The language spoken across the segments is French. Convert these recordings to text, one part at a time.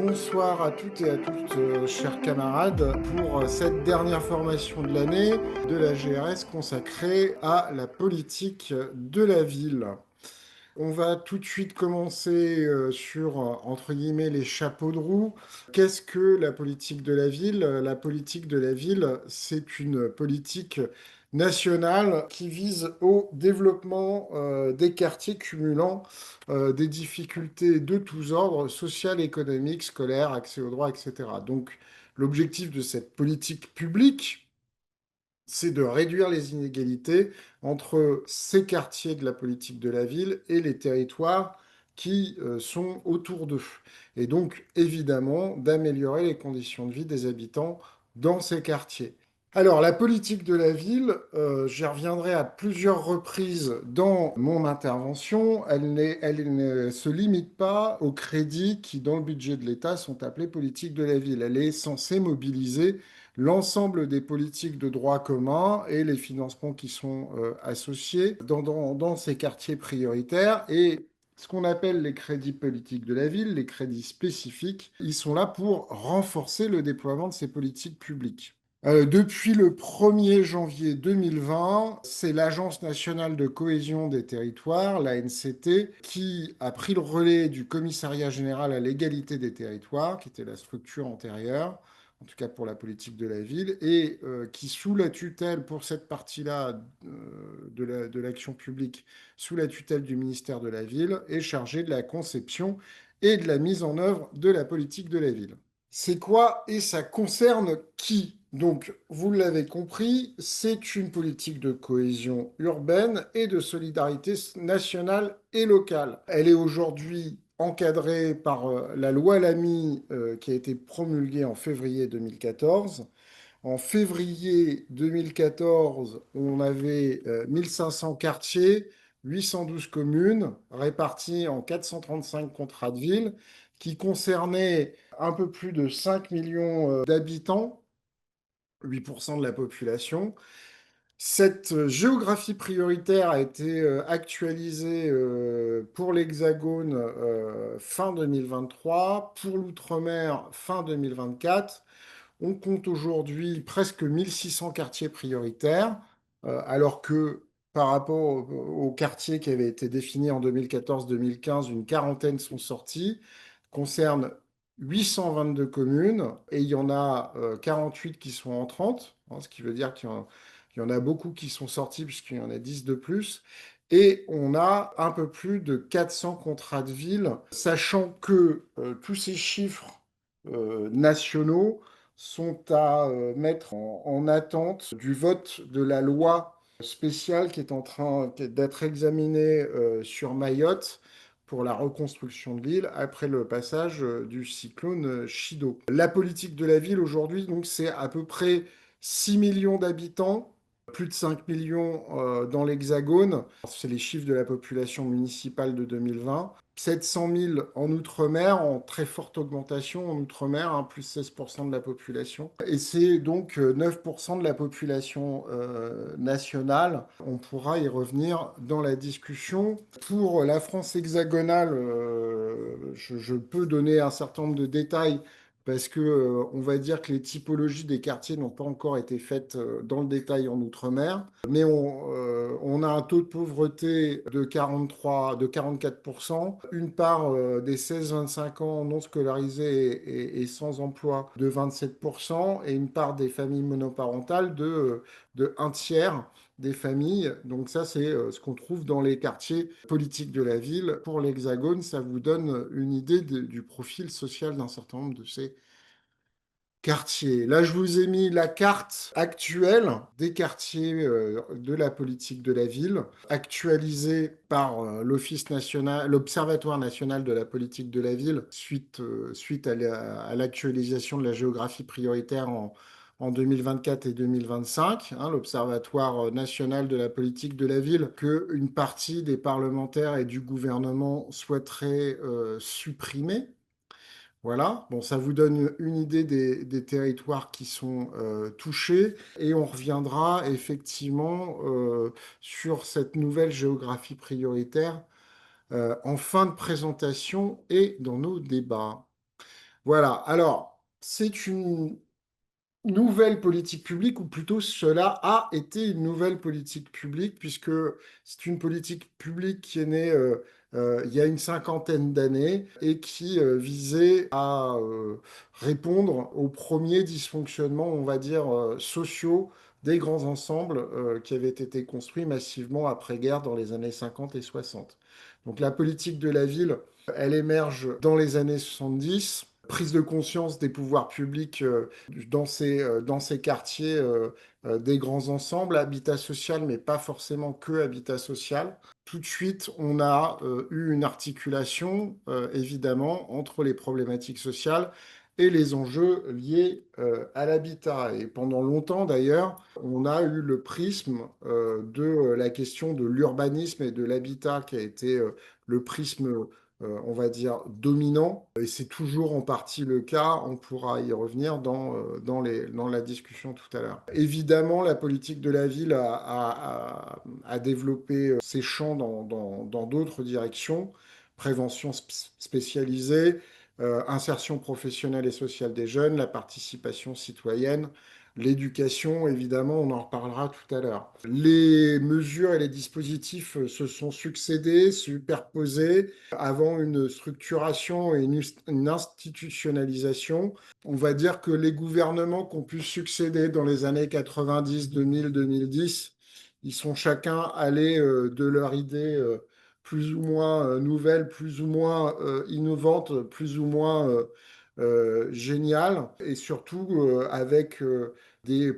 bonsoir à toutes et à tous, chers camarades, pour cette dernière formation de l'année de la GRS consacrée à la politique de la ville. On va tout de suite commencer sur, entre guillemets, les chapeaux de roue. Qu'est-ce que la politique de la ville? La politique de la ville, c'est une politique nationale qui vise au développement des quartiers cumulant des difficultés de tous ordres, sociales, économiques, scolaires, accès aux droits, etc. Donc, l'objectif de cette politique publique, c'est de réduire les inégalités entre ces quartiers de la politique de la ville et les territoires qui sont autour d'eux. Et donc, évidemment, d'améliorer les conditions de vie des habitants dans ces quartiers. Alors, la politique de la ville, j'y reviendrai à plusieurs reprises dans mon intervention. Elle ne se limite pas aux crédits qui, dans le budget de l'État, sont appelés politique de la ville. Elle est censée mobiliser l'ensemble des politiques de droit commun et les financements qui sont associés dans ces quartiers prioritaires. Et ce qu'on appelle les crédits politiques de la ville, les crédits spécifiques, ils sont là pour renforcer le déploiement de ces politiques publiques. Depuis le 1er janvier 2020, c'est l'Agence nationale de cohésion des territoires, l'ANCT, qui a pris le relais du Commissariat général à l'égalité des territoires, qui était la structure antérieure, en tout cas pour la politique de la ville, et qui, sous la tutelle, pour cette partie-là de l'action publique, sous la tutelle du ministère de la Ville, est chargé de la conception et de la mise en œuvre de la politique de la ville. C'est quoi et ça concerne qui? Donc, vous l'avez compris, c'est une politique de cohésion urbaine et de solidarité nationale et locale. Elle est aujourd'hui encadrée par la loi Lamy qui a été promulguée en février 2014. En février 2014, on avait 1500 quartiers, 812 communes réparties en 435 contrats de ville qui concernaient un peu plus de 5 millions d'habitants, 8% de la population. Cette géographie prioritaire a été actualisée pour l'Hexagone fin 2023, pour l'Outre-mer fin 2024. On compte aujourd'hui presque 1600 quartiers prioritaires, alors que par rapport aux quartiers qui avaient été définis en 2014-2015, une quarantaine sont sortis, concernent 822 communes, et il y en a 48 qui sont entrantes, hein, ce qui veut dire qu'il y en a beaucoup qui sont sortis puisqu'il y en a 10 de plus. Et on a un peu plus de 400 contrats de ville, sachant que tous ces chiffres nationaux sont à mettre en attente du vote de la loi spéciale qui est en train d'être examinée sur Mayotte pour la reconstruction de l'île après le passage du cyclone Chido. La politique de la ville aujourd'hui, donc, c'est à peu près 6 millions d'habitants, plus de 5 millions dans l'Hexagone. C'est les chiffres de la population municipale de 2020. 700 000 en Outre-mer, en très forte augmentation en Outre-mer, hein, plus 16% de la population. Et c'est donc 9% de la population nationale. On pourra y revenir dans la discussion. Pour la France hexagonale, je peux donner un certain nombre de détails parce que on va dire que les typologies des quartiers n'ont pas encore été faites dans le détail en Outre-mer. Mais on a un taux de pauvreté de 43, de 44%, une part des 16-25 ans non scolarisés et sans emploi de 27%, et une part des familles monoparentales de un tiers des familles. Donc ça, c'est ce qu'on trouve dans les quartiers politiques de la ville. Pour l'Hexagone, ça vous donne une idée du profil social d'un certain nombre de ces quartiers. Là, je vous ai mis la carte actuelle des quartiers de la politique de la ville, actualisée par l'Office national, l'Observatoire national de la politique de la ville, suite à l'actualisation de la géographie prioritaire en 2024 et 2025, hein, l'Observatoire national de la politique de la ville, qu'une partie des parlementaires et du gouvernement souhaiteraient supprimer. Voilà, bon, ça vous donne une idée des territoires qui sont touchés et on reviendra effectivement sur cette nouvelle géographie prioritaire en fin de présentation et dans nos débats. Voilà. Alors, c'est une nouvelle politique publique, ou plutôt cela a été une nouvelle politique publique, puisque c'est une politique publique qui est née il y a une cinquantaine d'années et qui visait à répondre aux premiers dysfonctionnements, on va dire, sociaux des grands ensembles qui avaient été construits massivement après-guerre dans les années 50 et 60. Donc la politique de la ville, elle émerge dans les années 70, prise de conscience des pouvoirs publics dans ces quartiers des grands ensembles, habitat social, mais pas forcément que habitat social. Tout de suite, on a eu une articulation, évidemment, entre les problématiques sociales et les enjeux liés à l'habitat. Et pendant longtemps, d'ailleurs, on a eu le prisme de la question de l'urbanisme et de l'habitat qui a été le prisme on va dire, dominant. Et c'est toujours en partie le cas. On pourra y revenir dans la discussion tout à l'heure. Évidemment, la politique de la ville a développé ses champs dans d'autres directions. Prévention spécialisée, insertion professionnelle et sociale des jeunes, la participation citoyenne, l'éducation, évidemment, on en reparlera tout à l'heure. Les mesures et les dispositifs se sont succédés, superposés, avant une structuration et une institutionnalisation. On va dire que les gouvernements qui ont pu succéder dans les années 90, 2000, 2010, ils sont chacun allés de leur idée plus ou moins nouvelle, plus ou moins innovante, plus ou moins géniale, et surtout avec des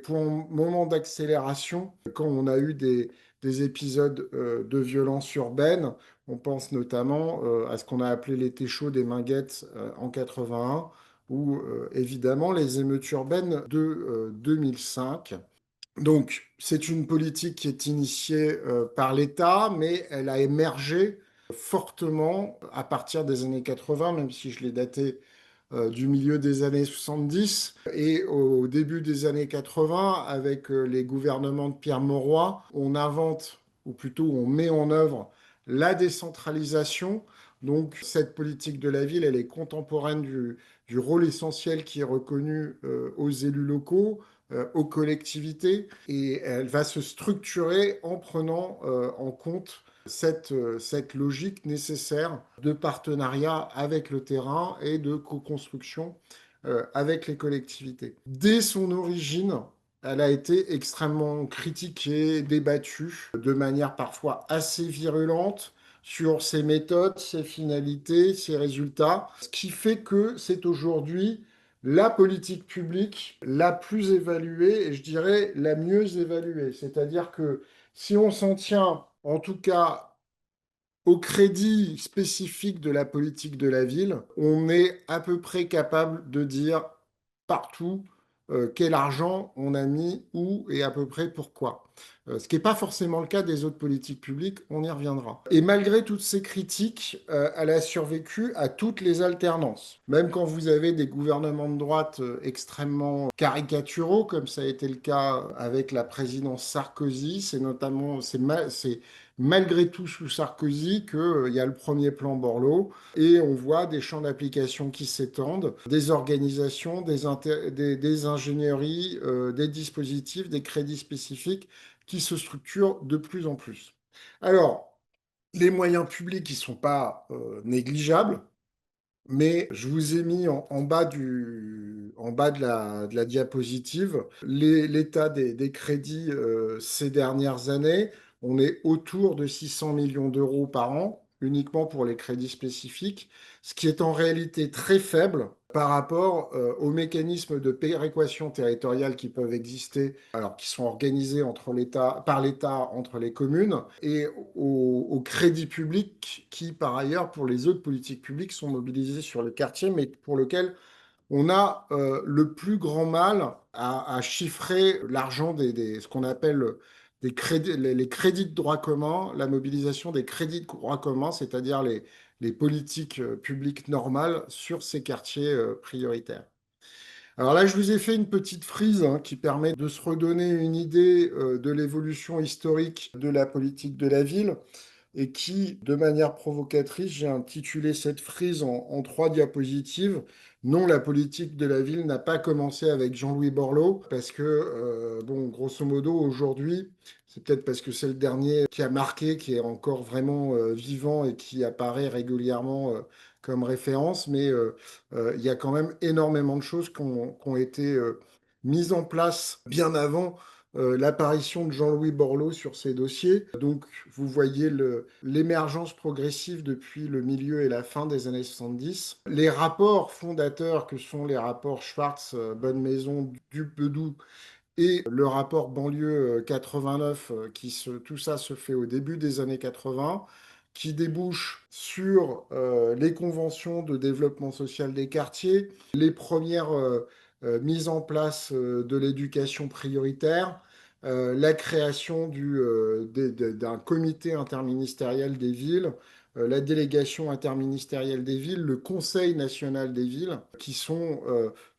moments d'accélération quand on a eu des épisodes de violence urbaine. On pense notamment à ce qu'on a appelé l'été chaud des Minguettes en 81 ou évidemment les émeutes urbaines de 2005. Donc, c'est une politique qui est initiée par l'État, mais elle a émergé fortement à partir des années 80, même si je l'ai daté du milieu des années 70 et au début des années 80, avec les gouvernements de Pierre Mauroy, on invente, ou plutôt on met en œuvre la décentralisation. Donc cette politique de la ville, elle est contemporaine du rôle essentiel qui est reconnu aux élus locaux, aux collectivités, et elle va se structurer en prenant en compte cette logique nécessaire de partenariat avec le terrain et de co-construction avec les collectivités. Dès son origine, elle a été extrêmement critiquée, débattue, de manière parfois assez virulente sur ses méthodes, ses finalités, ses résultats, ce qui fait que c'est aujourd'hui la politique publique la plus évaluée et je dirais la mieux évaluée. C'est-à-dire que si on s'en tient en tout cas au crédit spécifique de la politique de la ville, on est à peu près capable de dire partout quel argent on a mis où et à peu près pourquoi. Ce qui n'est pas forcément le cas des autres politiques publiques, on y reviendra. Et malgré toutes ces critiques, elle a survécu à toutes les alternances. Même quand vous avez des gouvernements de droite extrêmement caricaturaux, comme ça a été le cas avec la présidence Sarkozy, c'est malgré tout sous Sarkozy qu'il y a le premier plan Borloo et on voit des champs d'application qui s'étendent, des organisations, des ingénieries, des dispositifs, des crédits spécifiques qui se structurent de plus en plus. Alors, les moyens publics, ils ne sont pas négligeables. Mais je vous ai mis en bas de la diapositive l'état des crédits ces dernières années. On est autour de 600 millions d'euros par an, uniquement pour les crédits spécifiques, ce qui est en réalité très faible par rapport aux mécanismes de péréquation territoriale qui peuvent exister, alors qui sont organisés par l'État entre les communes, et aux crédits publics qui, par ailleurs, pour les autres politiques publiques, sont mobilisés sur le quartier, mais pour lequel on a le plus grand mal à chiffrer l'argent ce qu'on appelle des crédits, les crédits de droit commun, la mobilisation des crédits de droit commun, c'est-à-dire les politiques publiques normales sur ces quartiers prioritaires. Alors là, je vous ai fait une petite frise qui permet de se redonner une idée de l'évolution historique de la politique de la ville. et qui, de manière provocatrice, j'ai intitulé cette frise en 3 diapositives. Non, la politique de la ville n'a pas commencé avec Jean-Louis Borloo, parce que, bon, grosso modo, aujourd'hui, c'est peut-être parce que c'est le dernier qui a marqué, qui est encore vraiment vivant et qui apparaît régulièrement comme référence, mais il y a quand même énormément de choses qui ont été mises en place bien avant l'apparition de Jean-Louis Borloo sur ces dossiers. Donc, vous voyez l'émergence progressive depuis le milieu et la fin des années 70. Les rapports fondateurs que sont les rapports Schwartz, Bonne Maison, Dupedou et le rapport banlieue 89, tout ça se fait au début des années 80, qui débouche sur les conventions de développement social des quartiers, les premières mises en place de l'éducation prioritaire, la création d'un comité interministériel des villes, la délégation interministérielle des villes, le Conseil national des villes, qui sont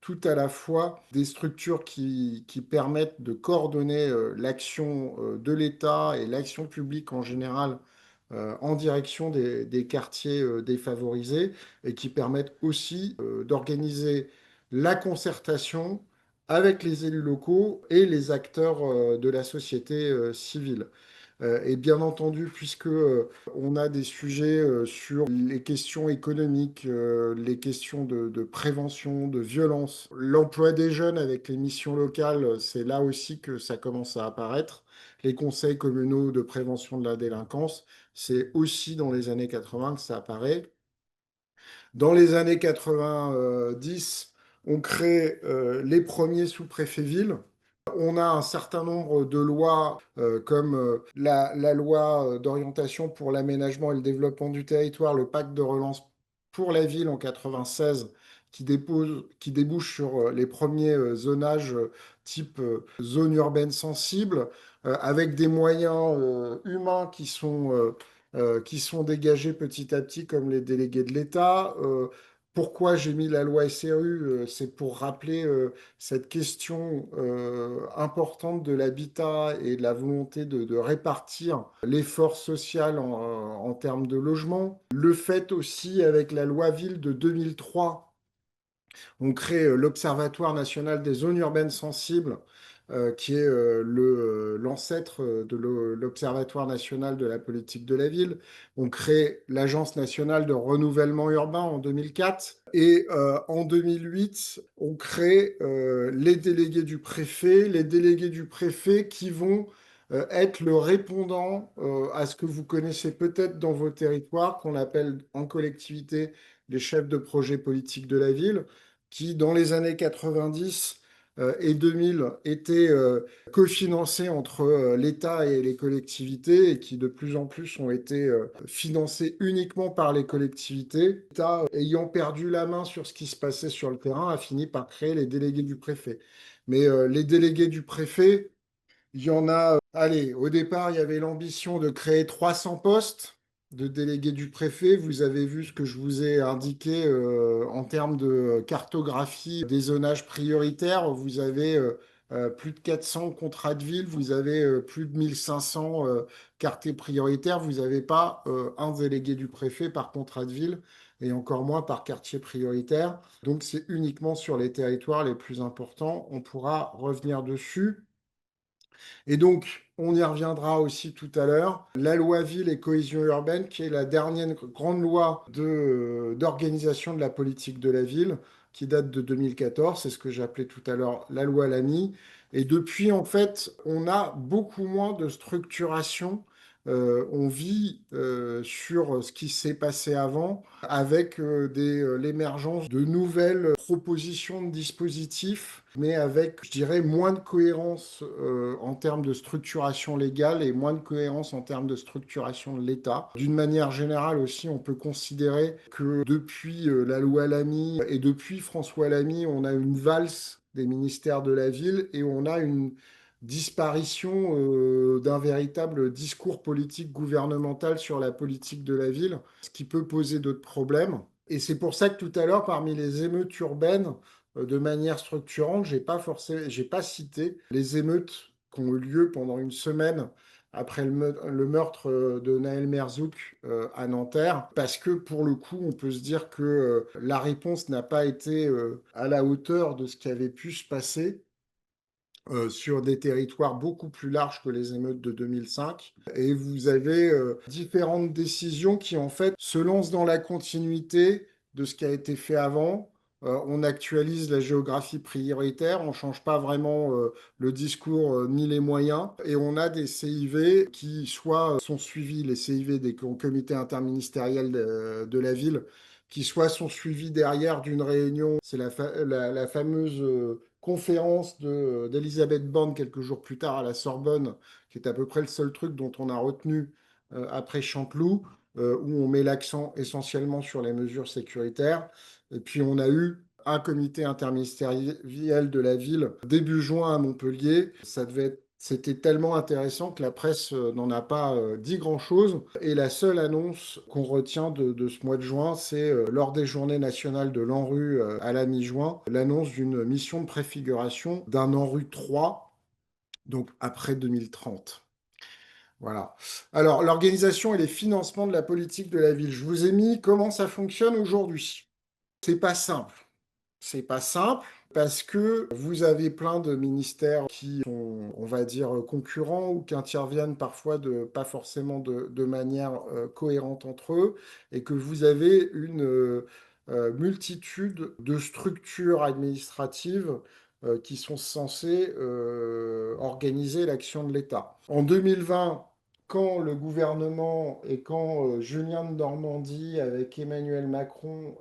tout à la fois des structures qui permettent de coordonner l'action de l'État et l'action publique en général en direction des quartiers défavorisés et qui permettent aussi d'organiser la concertation avec les élus locaux et les acteurs de la société civile. Et bien entendu, puisque on a des sujets sur les questions économiques, les questions de prévention, de violence, l'emploi des jeunes avec les missions locales, c'est là aussi que ça commence à apparaître. Les conseils communaux de prévention de la délinquance, c'est aussi dans les années 80 que ça apparaît. Dans les années 90, on crée les premiers sous-préfets villes. On a un certain nombre de lois, comme la loi d'orientation pour l'aménagement et le développement du territoire, le pacte de relance pour la ville en 96, qui débouche sur les premiers zonages type zone urbaine sensible, avec des moyens humains qui sont dégagés petit à petit comme les délégués de l'État. Pourquoi j'ai mis la loi SRU? C'est pour rappeler cette question importante de l'habitat et de la volonté de répartir l'effort social en termes de logement. Le fait aussi avec la loi Ville de 2003, on crée l'Observatoire national des zones urbaines sensibles, qui est l'ancêtre de l'Observatoire national de la politique de la ville. On crée l'Agence nationale de renouvellement urbain en 2004. Et en 2008, on crée les délégués du préfet, qui vont être le répondant à ce que vous connaissez peut-être dans vos territoires, qu'on appelle en collectivité les chefs de projet politique de la ville, qui, dans les années 90 et 2000, étaient cofinancés entre l'État et les collectivités et qui, de plus en plus, ont été financés uniquement par les collectivités. L'État, ayant perdu la main sur ce qui se passait sur le terrain, a fini par créer les délégués du préfet. Mais les délégués du préfet, il y en a, allez, au départ, il y avait l'ambition de créer 300 postes de délégués du préfet. Vous avez vu ce que je vous ai indiqué en termes de cartographie des zonages prioritaires. Vous avez plus de 400 contrats de ville, vous avez plus de 1500 quartiers prioritaires. Vous n'avez pas un délégué du préfet par contrat de ville et encore moins par quartier prioritaire. Donc c'est uniquement sur les territoires les plus importants. On pourra revenir dessus. Et donc, on y reviendra aussi tout à l'heure, la loi Ville et cohésion urbaine, qui est la dernière grande loi d'organisation de la politique de la ville, qui date de 2014, c'est ce que j'appelais tout à l'heure la loi Lamy. Et depuis, en fait, on a beaucoup moins de structuration. On vit sur ce qui s'est passé avant, avec l'émergence de nouvelles propositions de dispositifs, mais avec, je dirais, moins de cohérence en termes de structuration légale et moins de cohérence en termes de structuration de l'État. D'une manière générale aussi, on peut considérer que depuis la loi Lamy et depuis François Lamy, on a une valse des ministères de la ville et on a une disparition d'un véritable discours politique gouvernemental sur la politique de la ville, ce qui peut poser d'autres problèmes. Et c'est pour ça que tout à l'heure, parmi les émeutes urbaines, de manière structurante, j'ai pas cité les émeutes qui ont eu lieu pendant une semaine après le meurtre de Naël Merzouk à Nanterre, parce que pour le coup, on peut se dire que la réponse n'a pas été à la hauteur de ce qui avait pu se passer sur des territoires beaucoup plus larges que les émeutes de 2005. Et vous avez différentes décisions qui, en fait, se lancent dans la continuité de ce qui a été fait avant. On actualise la géographie prioritaire, on ne change pas vraiment le discours ni les moyens, et on a des CIV qui soit sont suivis, les CIV des comités interministériels de la ville, qui soit sont suivis derrière d'une réunion, c'est la fameuse conférence d'Elisabeth Borne quelques jours plus tard à la Sorbonne, qui est à peu près le seul truc dont on a retenu après Chanteloup, où on met l'accent essentiellement sur les mesures sécuritaires. Et puis on a eu un comité interministériel de la ville début juin à Montpellier. C'était tellement intéressant que la presse n'en a pas dit grand-chose. Et la seule annonce qu'on retient de ce mois de juin, c'est lors des journées nationales de l'ANRU à la mi-juin, l'annonce d'une mission de préfiguration d'un ANRU 3, donc après 2030. Voilà. Alors, l'organisation et les financements de la politique de la ville. Je vous ai mis comment ça fonctionne aujourd'hui. C'est pas simple. C'est pas simple parce que vous avez plein de ministères qui sont, on va dire, concurrents ou qui interviennent parfois pas forcément de manière cohérente entre eux et que vous avez une multitude de structures administratives qui sont censées organiser l'action de l'État. En 2020, quand le gouvernement et quand Julien de Normandie avec Emmanuel Macron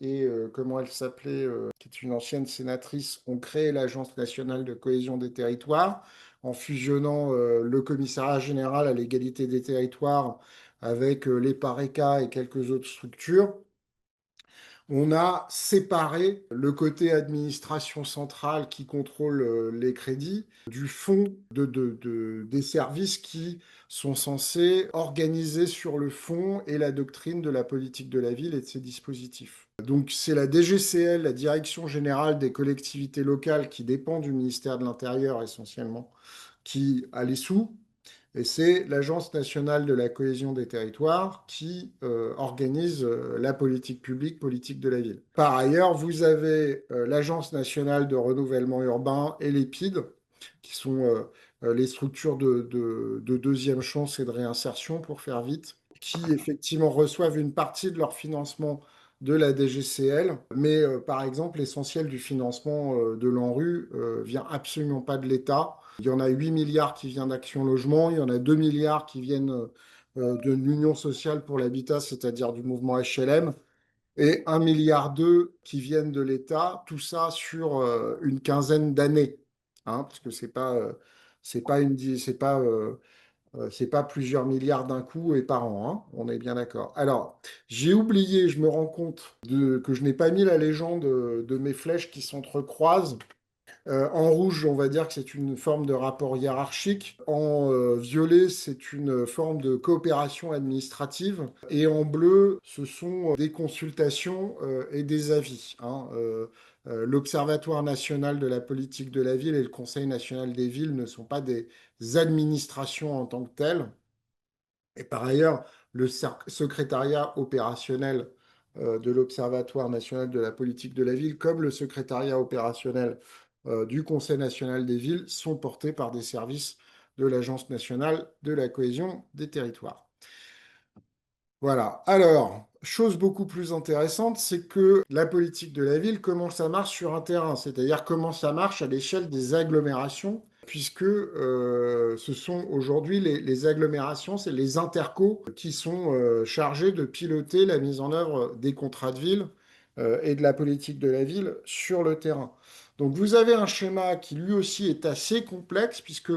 et comment elle s'appelait, qui est une ancienne sénatrice, ont créé l'Agence nationale de cohésion des territoires en fusionnant le commissariat général à l'égalité des territoires avec l'EPARECA et quelques autres structures. On a séparé le côté administration centrale qui contrôle les crédits du fonds des services qui sont censés organiser sur le fond et la doctrine de la politique de la ville et de ses dispositifs. Donc c'est la DGCL, la Direction générale des collectivités locales, qui dépend du ministère de l'Intérieur essentiellement, qui a les sous, et c'est l'Agence nationale de la cohésion des territoires qui organise la politique publique, politique de la ville. Par ailleurs, vous avez l'Agence nationale de renouvellement urbain et l'EPID, qui sont les structures de deuxième chance et de réinsertion, pour faire vite, qui effectivement reçoivent une partie de leur financement de la DGCL, mais par exemple, l'essentiel du financement de l'ANRU vient absolument pas de l'État. Il y en a 8 milliards qui viennent d'Action Logement, il y en a 2 milliards qui viennent de l'Union sociale pour l'habitat, c'est-à-dire du mouvement HLM, et 1,2 milliard qui viennent de l'État, tout ça sur une quinzaine d'années, hein, parce que c'est pas plusieurs milliards d'un coup et par an, hein, on est bien d'accord. Alors, j'ai oublié, je me rends compte que je n'ai pas mis la légende de mes flèches qui s'entrecroisent. En rouge, on va dire que c'est une forme de rapport hiérarchique. En violet, c'est une forme de coopération administrative. Et en bleu, ce sont des consultations et des avis, hein. L'Observatoire national de la politique de la ville et le Conseil national des villes ne sont pas des administrations en tant que telles. Et par ailleurs, le secrétariat opérationnel de l'Observatoire national de la politique de la ville, comme le secrétariat opérationnel du Conseil national des villes, sont portés par des services de l'Agence nationale de la cohésion des territoires. Voilà. Alors, chose beaucoup plus intéressante, c'est que la politique de la ville, comment ça marche sur un terrain, c'est-à-dire comment ça marche à l'échelle des agglomérations, puisque ce sont aujourd'hui les agglomérations, c'est les intercos qui sont chargés de piloter la mise en œuvre des contrats de ville et de la politique de la ville sur le terrain. Donc vous avez un schéma qui lui aussi est assez complexe, puisque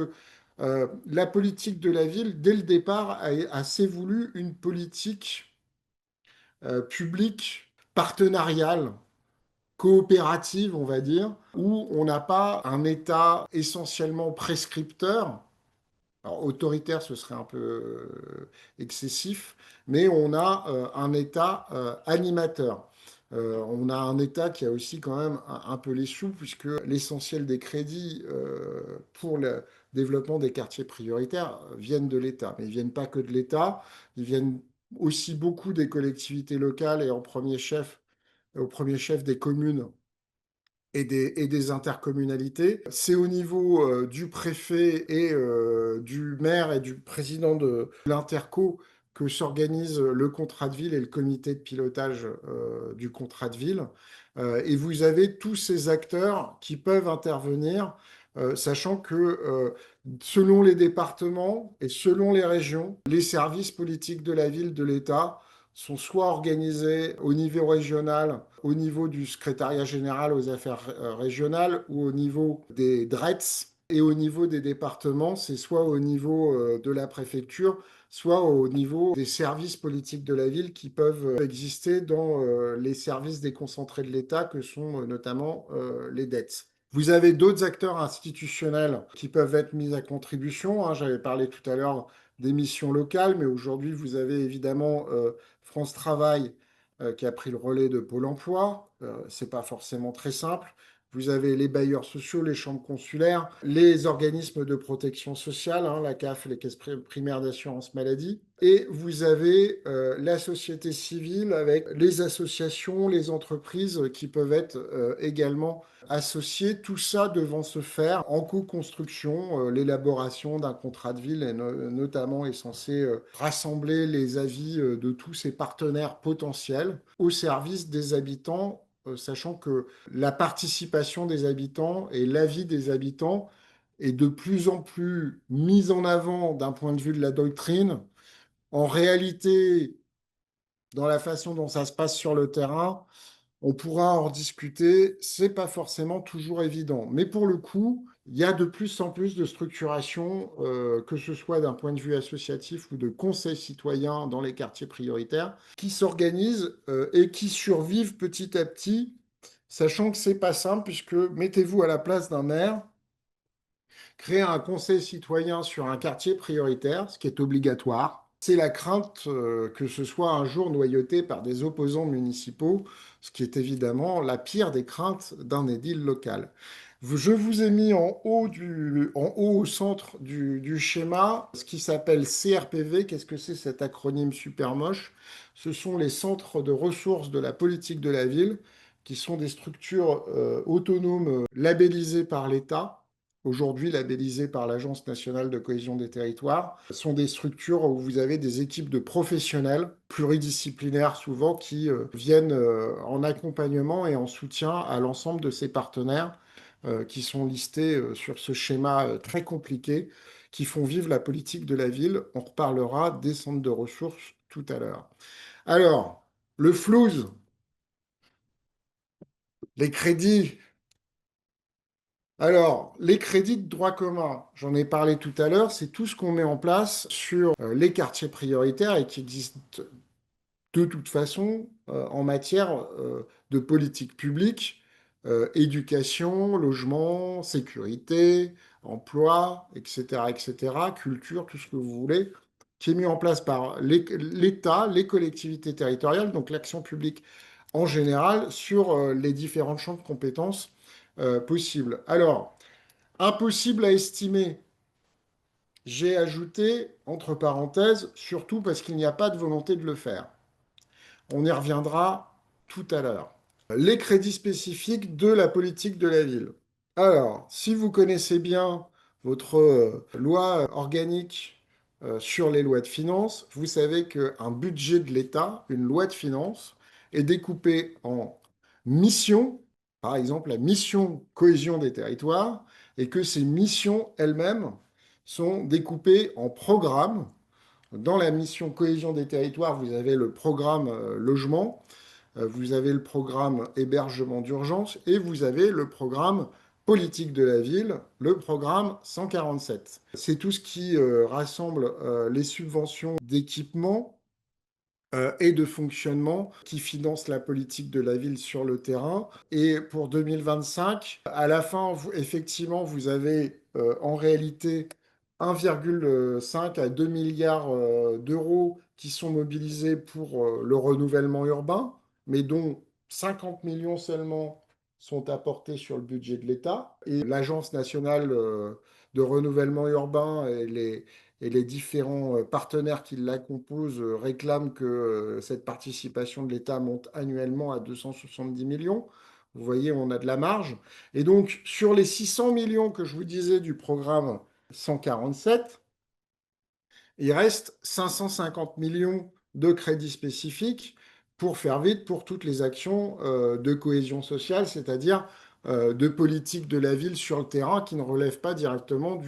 la politique de la ville, dès le départ, s'est voulu une politique publique, partenariale, coopérative, on va dire, où on n'a pas un État essentiellement prescripteur. Alors, autoritaire, ce serait un peu excessif, mais on a un État animateur. On a un État qui a aussi quand même un peu les sous, puisque l'essentiel des crédits pour développement des quartiers prioritaires viennent de l'État. Mais ils ne viennent pas que de l'État, ils viennent aussi beaucoup des collectivités locales et au premier chef des communes et des intercommunalités. C'est au niveau du préfet et du maire et du président de l'interco que s'organise le contrat de ville et le comité de pilotage du contrat de ville. Et vous avez tous ces acteurs qui peuvent intervenir, sachant que selon les départements et selon les régions, les services politiques de la ville, de l'État, sont soit organisés au niveau régional, au niveau du secrétariat général aux affaires régionales ou au niveau des DRETS. Et au niveau des départements, c'est soit au niveau de la préfecture, soit au niveau des services politiques de la ville qui peuvent exister dans les services déconcentrés de l'État que sont notamment les DETS. Vous avez d'autres acteurs institutionnels qui peuvent être mis à contribution, hein. J'avais parlé tout à l'heure des missions locales, mais aujourd'hui, vous avez évidemment France Travail qui a pris le relais de Pôle emploi. C'est pas forcément très simple. Vous avez les bailleurs sociaux, les chambres consulaires, les organismes de protection sociale, hein, la CAF, les caisses primaires d'assurance maladie. Et vous avez la société civile avec les associations, les entreprises qui peuvent être également associées. Tout ça devant se faire en co-construction. L'élaboration d'un contrat de ville notamment est censée rassembler les avis de tous ces partenaires potentiels au service des habitants, sachant que la participation des habitants et l'avis des habitants est de plus en plus mise en avant d'un point de vue de la doctrine. En réalité, dans la façon dont ça se passe sur le terrain, on pourra en rediscuter, c'est pas forcément toujours évident. Mais pour le coup, il y a de plus en plus de structuration, que ce soit d'un point de vue associatif ou de conseils citoyens dans les quartiers prioritaires, qui s'organisent et qui survivent petit à petit, sachant que c'est pas simple, puisque mettez-vous à la place d'un maire, créer un conseil citoyen sur un quartier prioritaire, ce qui est obligatoire. C'est la crainte que ce soit un jour noyauté par des opposants municipaux, ce qui est évidemment la pire des craintes d'un édile local. Je vous ai mis en haut au centre du schéma ce qui s'appelle CRPV. Qu'est-ce que c'est cet acronyme super moche? Ce sont les centres de ressources de la politique de la ville, qui sont des structures autonomes labellisées par l'État, aujourd'hui labellisées par l'Agence nationale de cohésion des territoires, sont des structures où vous avez des équipes de professionnels, pluridisciplinaires souvent, qui viennent en accompagnement et en soutien à l'ensemble de ces partenaires qui sont listés sur ce schéma très compliqué, qui font vivre la politique de la ville. On reparlera des centres de ressources tout à l'heure. Alors, le flouze, les crédits. Alors, les crédits de droit commun, j'en ai parlé tout à l'heure, c'est tout ce qu'on met en place sur les quartiers prioritaires et qui existe de toute façon en matière de politique publique, éducation, logement, sécurité, emploi, etc., etc., culture, tout ce que vous voulez, qui est mis en place par l'État, les collectivités territoriales, donc l'action publique en général, sur les différents champs de compétences possibles. Alors, impossible à estimer. J'ai ajouté, entre parenthèses, surtout parce qu'il n'y a pas de volonté de le faire. On y reviendra tout à l'heure. Les crédits spécifiques de la politique de la ville. Alors, si vous connaissez bien votre loi organique sur les lois de finances, vous savez qu'un budget de l'État, une loi de finances, est découpé en missions, par exemple la mission cohésion des territoires, et que ces missions elles-mêmes sont découpées en programmes. Dans la mission cohésion des territoires, vous avez le programme logement, vous avez le programme hébergement d'urgence et vous avez le programme politique de la ville, le programme 147. C'est tout ce qui rassemble les subventions d'équipement et de fonctionnement qui finance la politique de la ville sur le terrain. Et pour 2025, à la fin, effectivement, vous avez en réalité 1,5 à 2 milliards d'euros qui sont mobilisés pour le renouvellement urbain, mais dont 50 millions seulement sont apportés sur le budget de l'État. Et l'Agence nationale de renouvellement urbain et les différents partenaires qui la composent réclament que cette participation de l'État monte annuellement à 270 millions. Vous voyez, on a de la marge. Et donc, sur les 600 millions que je vous disais du programme 147, il reste 550 millions de crédits spécifiques pour faire vite pour toutes les actions de cohésion sociale, c'est-à-dire de politique de la ville sur le terrain qui ne relèvent pas directement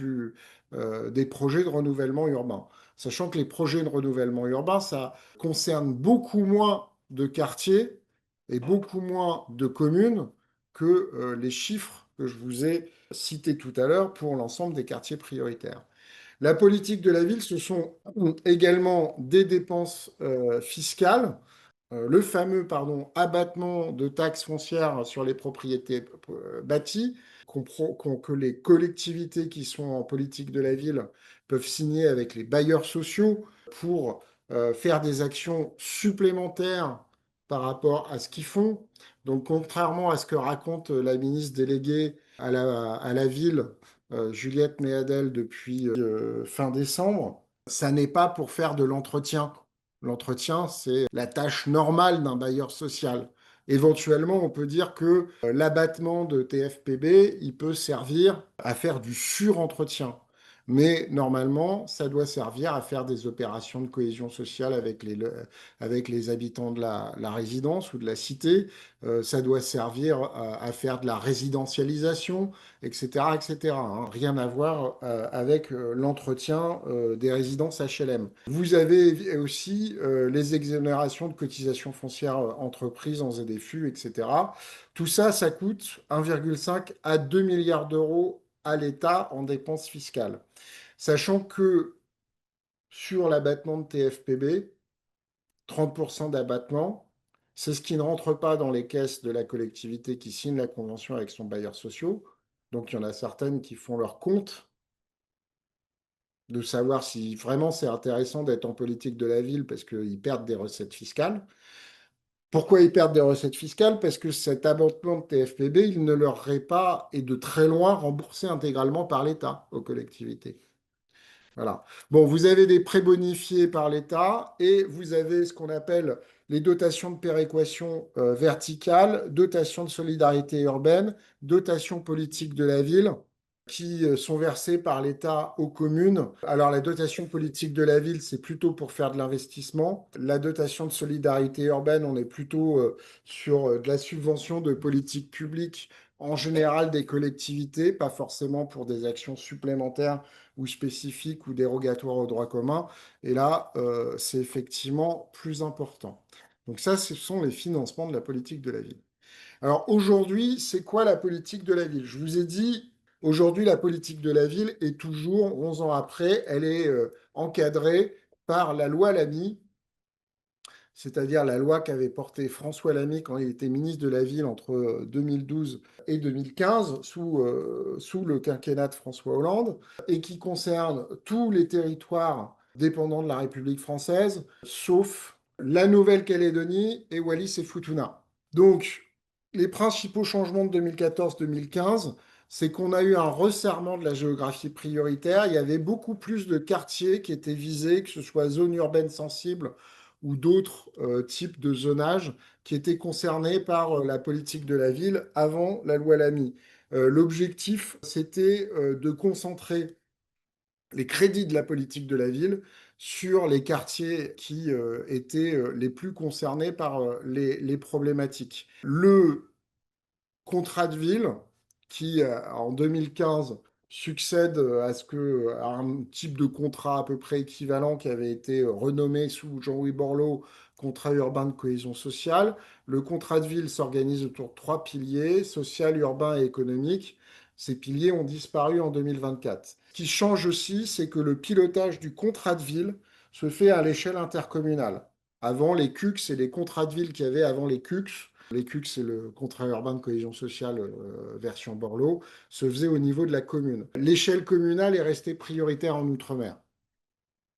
des projets de renouvellement urbain. Sachant que les projets de renouvellement urbain, ça concerne beaucoup moins de quartiers et beaucoup moins de communes que les chiffres que je vous ai cités tout à l'heure pour l'ensemble des quartiers prioritaires. La politique de la ville, ce sont également des dépenses fiscales, le fameux abattement de taxes foncières sur les propriétés bâties, que les collectivités qui sont en politique de la ville peuvent signer avec les bailleurs sociaux pour faire des actions supplémentaires par rapport à ce qu'ils font. Donc, contrairement à ce que raconte la ministre déléguée à la ville, Juliette Méadel, depuis fin décembre, ça n'est pas pour faire de l'entretien. L'entretien, c'est la tâche normale d'un bailleur social. Éventuellement, on peut dire que l'abattement de TFPB, il peut servir à faire du surentretien. Mais normalement, ça doit servir à faire des opérations de cohésion sociale avec les habitants de la résidence ou de la cité. Ça doit servir à faire de la résidentialisation, etc., etc., hein. Rien à voir avec l'entretien des résidences HLM. Vous avez aussi les exonérations de cotisations foncières entreprises en ZFU, etc. Tout ça, ça coûte 1,5 à 2 milliards d'euros à l'État en dépenses fiscales. Sachant que sur l'abattement de TFPB, 30% d'abattement, c'est ce qui ne rentre pas dans les caisses de la collectivité qui signe la convention avec son bailleur social. Donc il y en a certaines qui font leur compte de savoir si vraiment c'est intéressant d'être en politique de la ville parce qu'ils perdent des recettes fiscales. Pourquoi ils perdent des recettes fiscales? Parce que cet abattement de TFPB, il ne leur est pas, et de très loin, remboursé intégralement par l'État aux collectivités. Voilà. Bon, vous avez des prêts bonifiés par l'État et vous avez ce qu'on appelle les dotations de péréquation verticale, dotations de solidarité urbaine, dotations politiques de la ville qui sont versées par l'État aux communes. Alors la dotation politique de la ville, c'est plutôt pour faire de l'investissement. La dotation de solidarité urbaine, on est plutôt sur de la subvention de politique publique en général des collectivités, pas forcément pour des actions supplémentaires ou spécifiques ou dérogatoires au droit commun. Et là, c'est effectivement plus important. Donc ça, ce sont les financements de la politique de la ville. Alors aujourd'hui, c'est quoi la politique de la ville? Je vous ai dit, aujourd'hui, la politique de la ville est toujours, 11 ans après, elle est encadrée par la loi Lamy, c'est-à-dire la loi qu'avait portée François Lamy quand il était ministre de la Ville entre 2012 et 2015, sous le quinquennat de François Hollande, et qui concerne tous les territoires dépendants de la République française, sauf la Nouvelle-Calédonie et Wallis et Futuna. Donc, les principaux changements de 2014-2015, c'est qu'on a eu un resserrement de la géographie prioritaire. Il y avait beaucoup plus de quartiers qui étaient visés, que ce soit zones urbaines sensibles ou d'autres types de zonage qui étaient concernés par la politique de la ville avant la loi Lamy. L'objectif, c'était de concentrer les crédits de la politique de la ville sur les quartiers qui étaient les plus concernés par les problématiques. Le contrat de ville qui, en 2015, succède à un type de contrat à peu près équivalent qui avait été renommé sous Jean-Louis Borloo, contrat urbain de cohésion sociale. Le contrat de ville s'organise autour de trois piliers, social, urbain et économique. Ces piliers ont disparu en 2024. Ce qui change aussi, c'est que le pilotage du contrat de ville se fait à l'échelle intercommunale. Avant, les CUX et les contrats de ville qu'il y avait avant les CUX, les CUC, c'est le contrat urbain de cohésion sociale version Borloo, se faisait au niveau de la commune. L'échelle communale est restée prioritaire en Outre-mer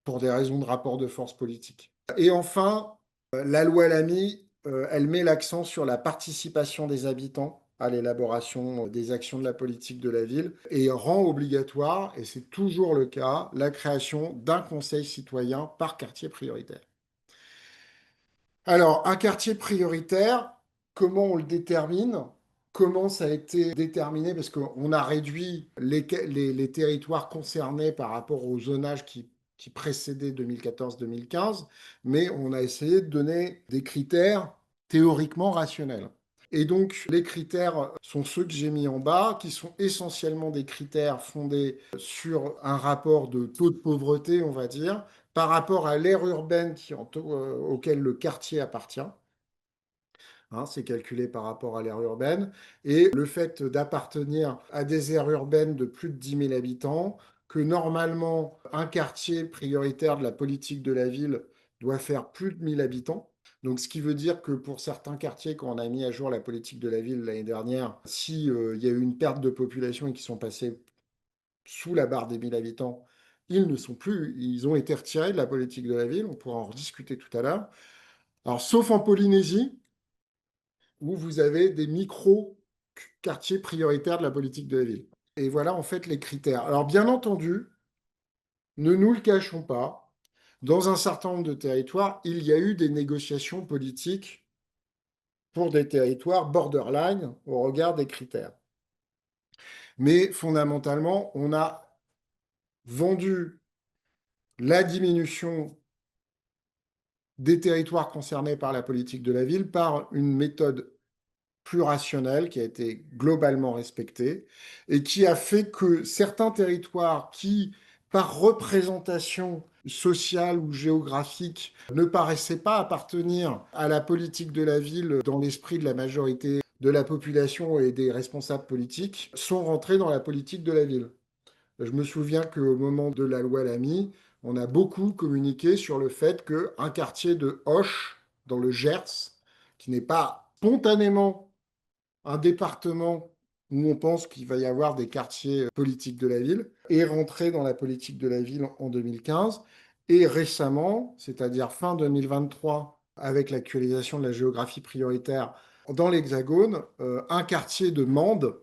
pour des raisons de rapport de force politique. Et enfin, la loi Lamy, elle met l'accent sur la participation des habitants à l'élaboration des actions de la politique de la ville et rend obligatoire, et c'est toujours le cas, la création d'un conseil citoyen par quartier prioritaire. Alors, un quartier prioritaire, comment on le détermine? Comment ça a été déterminé? Parce qu'on a réduit les territoires concernés par rapport au zonage qui précédait 2014-2015, mais on a essayé de donner des critères théoriquement rationnels. Et donc, les critères sont ceux que j'ai mis en bas, qui sont essentiellement des critères fondés sur un rapport de taux de pauvreté, on va dire, par rapport à l'aire urbaine auquel le quartier appartient. Hein, c'est calculé par rapport à l'aire urbaine. Et le fait d'appartenir à des aires urbaines de plus de 10 000 habitants, que normalement, un quartier prioritaire de la politique de la ville doit faire plus de 1000 habitants. Donc, ce qui veut dire que pour certains quartiers, quand on a mis à jour la politique de la ville l'année dernière, s'il y a eu une perte de population et qu'ils sont passés sous la barre des 1000 habitants, ils ne sont plus, ils ont été retirés de la politique de la ville, on pourra en rediscuter tout à l'heure. Alors, sauf en Polynésie, où vous avez des micro-quartiers prioritaires de la politique de la ville. Et voilà en fait les critères. Alors, bien entendu, ne nous le cachons pas, dans un certain nombre de territoires, il y a eu des négociations politiques pour des territoires borderline au regard des critères. Mais fondamentalement, on a vendu la diminution des territoires concernés par la politique de la ville par une méthode plus rationnelle qui a été globalement respectée et qui a fait que certains territoires qui, par représentation sociale ou géographique, ne paraissaient pas appartenir à la politique de la ville dans l'esprit de la majorité de la population et des responsables politiques, sont rentrés dans la politique de la ville. Je me souviens qu'au moment de la loi Lamy, on a beaucoup communiqué sur le fait qu'un quartier de Auch, dans le Gers, qui n'est pas spontanément un département où on pense qu'il va y avoir des quartiers politiques de la ville, est rentré dans la politique de la ville en 2015. Et récemment, c'est-à-dire fin 2023, avec l'actualisation de la géographie prioritaire dans l'Hexagone, un quartier de Mende,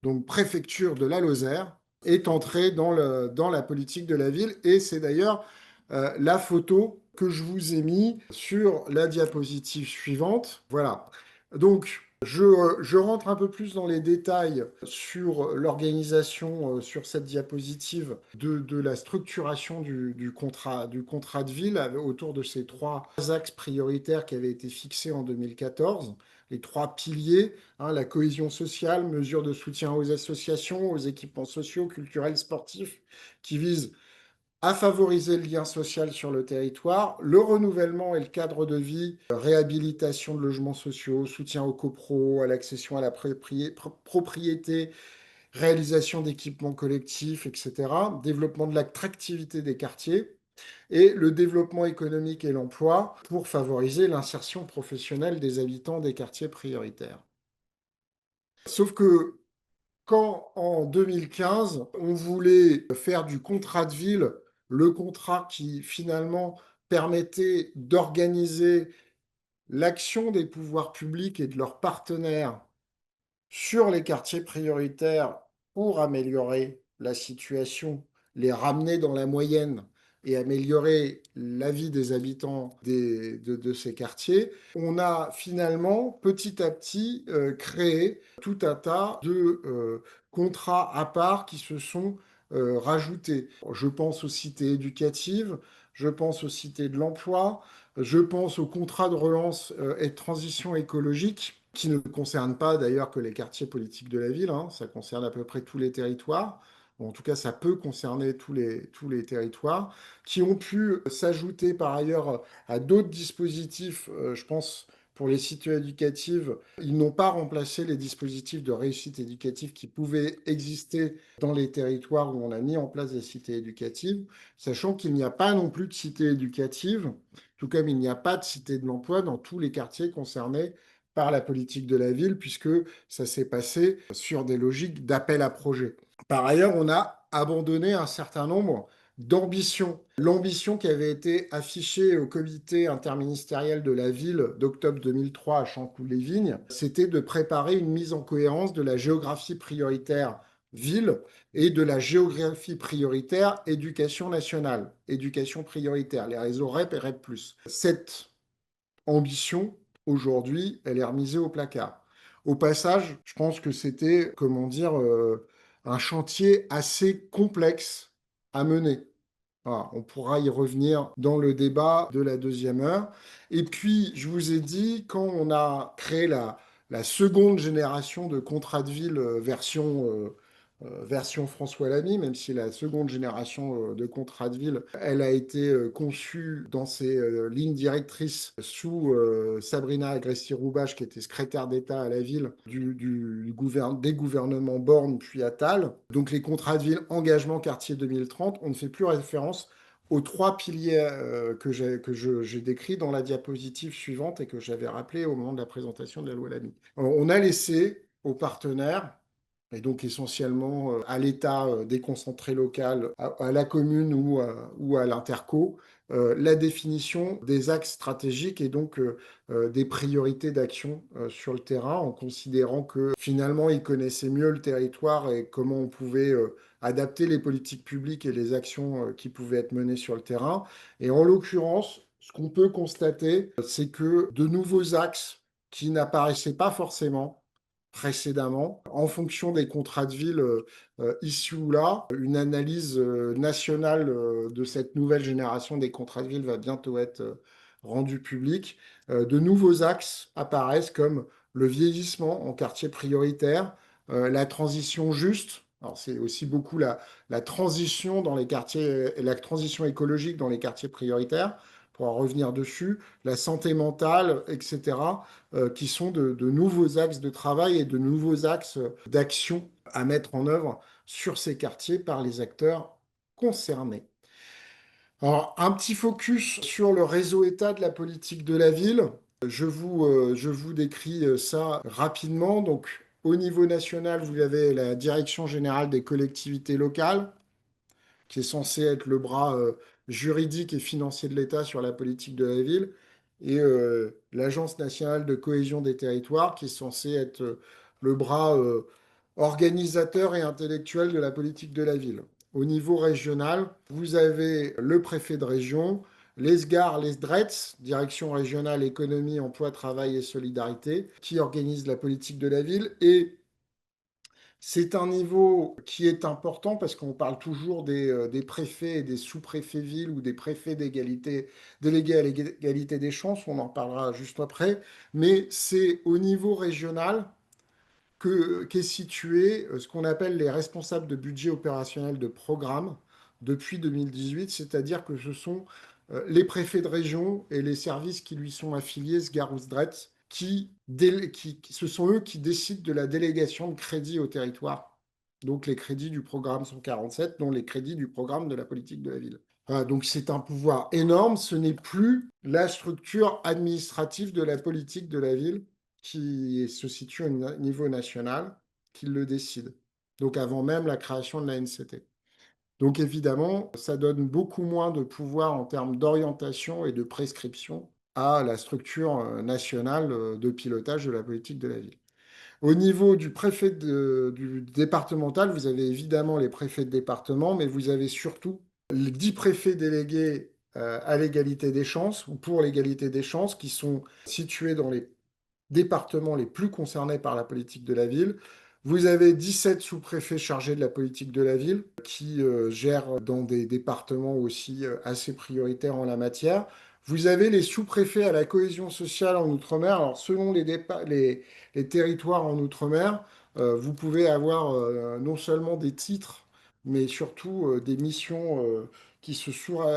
donc préfecture de la Lozère, est entré dans la politique de la ville. Et c'est d'ailleurs la photo que je vous ai mis sur la diapositive suivante. Voilà. Donc, je rentre un peu plus dans les détails sur l'organisation, sur cette diapositive, de la structuration du contrat de ville autour de ces trois axes prioritaires qui avaient été fixés en 2014, les trois piliers, hein, la cohésion sociale, mesures de soutien aux associations, aux équipements sociaux, culturels, sportifs, qui visent à favoriser le lien social sur le territoire, le renouvellement et le cadre de vie, réhabilitation de logements sociaux, soutien aux copros, à l'accession à la propriété, réalisation d'équipements collectifs, etc., développement de l'attractivité des quartiers et le développement économique et l'emploi pour favoriser l'insertion professionnelle des habitants des quartiers prioritaires. Sauf que quand en 2015, on voulait faire du contrat de ville le contrat qui finalement permettait d'organiser l'action des pouvoirs publics et de leurs partenaires sur les quartiers prioritaires pour améliorer la situation, les ramener dans la moyenne et améliorer la vie des habitants de ces quartiers, on a finalement petit à petit créé tout un tas de contrats à part qui se sont rajoutés. Je pense aux cités éducatives, je pense aux cités de l'emploi, je pense aux contrats de relance et de transition écologique qui ne concerne pas d'ailleurs que les quartiers politiques de la ville, hein, ça concerne à peu près tous les territoires, bon, en tout cas ça peut concerner tous les territoires, qui ont pu s'ajouter par ailleurs à d'autres dispositifs, je pense pour les cités éducatives, ils n'ont pas remplacé les dispositifs de réussite éducative qui pouvaient exister dans les territoires où on a mis en place des cités éducatives, sachant qu'il n'y a pas non plus de cités éducatives, tout comme il n'y a pas de cité de l'emploi dans tous les quartiers concernés par la politique de la ville, puisque ça s'est passé sur des logiques d'appel à projet. Par ailleurs, on a abandonné un certain nombre d'ambition. L'ambition qui avait été affichée au comité interministériel de la ville d'octobre 2003 à Chanteloup-les-Vignes, c'était de préparer une mise en cohérence de la géographie prioritaire ville et de la géographie prioritaire éducation nationale, éducation prioritaire, les réseaux REP et REP+. Cette ambition, aujourd'hui, elle est remisée au placard. Au passage, je pense que c'était, comment dire, un chantier assez complexe à mener. Voilà, on pourra y revenir dans le débat de la deuxième heure. Et puis, je vous ai dit, quand on a créé la seconde génération de contrats de ville version François Lamy, même si la seconde génération de contrats de ville, elle a été conçue dans ses lignes directrices sous Sabrina Agresti-Roubache, qui était secrétaire d'État à la ville des gouvernements Borne puis Attal. Donc les contrats de ville engagement quartier 2030, on ne fait plus référence aux trois piliers j'ai décrits dans la diapositive suivante et que j'avais rappelé au moment de la présentation de la loi Lamy. On a laissé aux partenaires, et donc essentiellement à l'État déconcentré local, à la commune ou à l'interco, la définition des axes stratégiques et donc des priorités d'action sur le terrain, en considérant que finalement ils connaissaient mieux le territoire et comment on pouvait adapter les politiques publiques et les actions qui pouvaient être menées sur le terrain. Et en l'occurrence, ce qu'on peut constater, c'est que de nouveaux axes qui n'apparaissaient pas forcément précédemment, en fonction des contrats de ville ici ou là. Une analyse nationale de cette nouvelle génération des contrats de ville va bientôt être rendue publique. De nouveaux axes apparaissent comme le vieillissement en quartier prioritaire, la transition juste. Alors c'est aussi beaucoup la transition dans les quartiers, la transition écologique dans les quartiers prioritaires, pour en revenir dessus, la santé mentale, etc., qui sont de nouveaux axes de travail et de nouveaux axes d'action à mettre en œuvre sur ces quartiers par les acteurs concernés. Alors, un petit focus sur le réseau État de la politique de la ville. Je vous décris ça rapidement. Donc, au niveau national, vous avez la Direction générale des collectivités locales, qui est censé être le bras juridique et financier de l'État sur la politique de la ville, et l'Agence nationale de cohésion des territoires, qui est censé être le bras organisateur et intellectuel de la politique de la ville. Au niveau régional, vous avez le préfet de région, les SGAR, les DRETS, Direction régionale économie, emploi, travail et solidarité, qui organisent la politique de la ville, et c'est un niveau qui est important parce qu'on parle toujours des préfets et des sous-préfets villes ou des préfets d'égalité, délégués à l'égalité des chances, on en parlera juste après, mais c'est au niveau régional qu'est situé ce qu'on appelle les responsables de budget opérationnel de programme depuis 2018, c'est-à-dire que ce sont les préfets de région et les services qui lui sont affiliés, SGAR ou SDRETS, ce sont eux qui décident de la délégation de crédits au territoire. Donc les crédits du programme 147, dont les crédits du programme de la politique de la ville. Voilà, donc c'est un pouvoir énorme, ce n'est plus la structure administrative de la politique de la ville qui se situe au niveau national, qui le décide. Donc avant même la création de la NCT. Donc évidemment, ça donne beaucoup moins de pouvoir en termes d'orientation et de prescription à la structure nationale de pilotage de la politique de la ville. Au niveau du préfet du départemental, vous avez évidemment les préfets de département, mais vous avez surtout les 10 préfets délégués à l'égalité des chances ou pour l'égalité des chances qui sont situés dans les départements les plus concernés par la politique de la ville. Vous avez 17 sous-préfets chargés de la politique de la ville qui gèrent dans des départements aussi assez prioritaires en la matière. Vous avez les sous-préfets à la cohésion sociale en Outre-mer. Alors, selon les territoires en Outre-mer, vous pouvez avoir non seulement des titres, mais surtout des missions qui se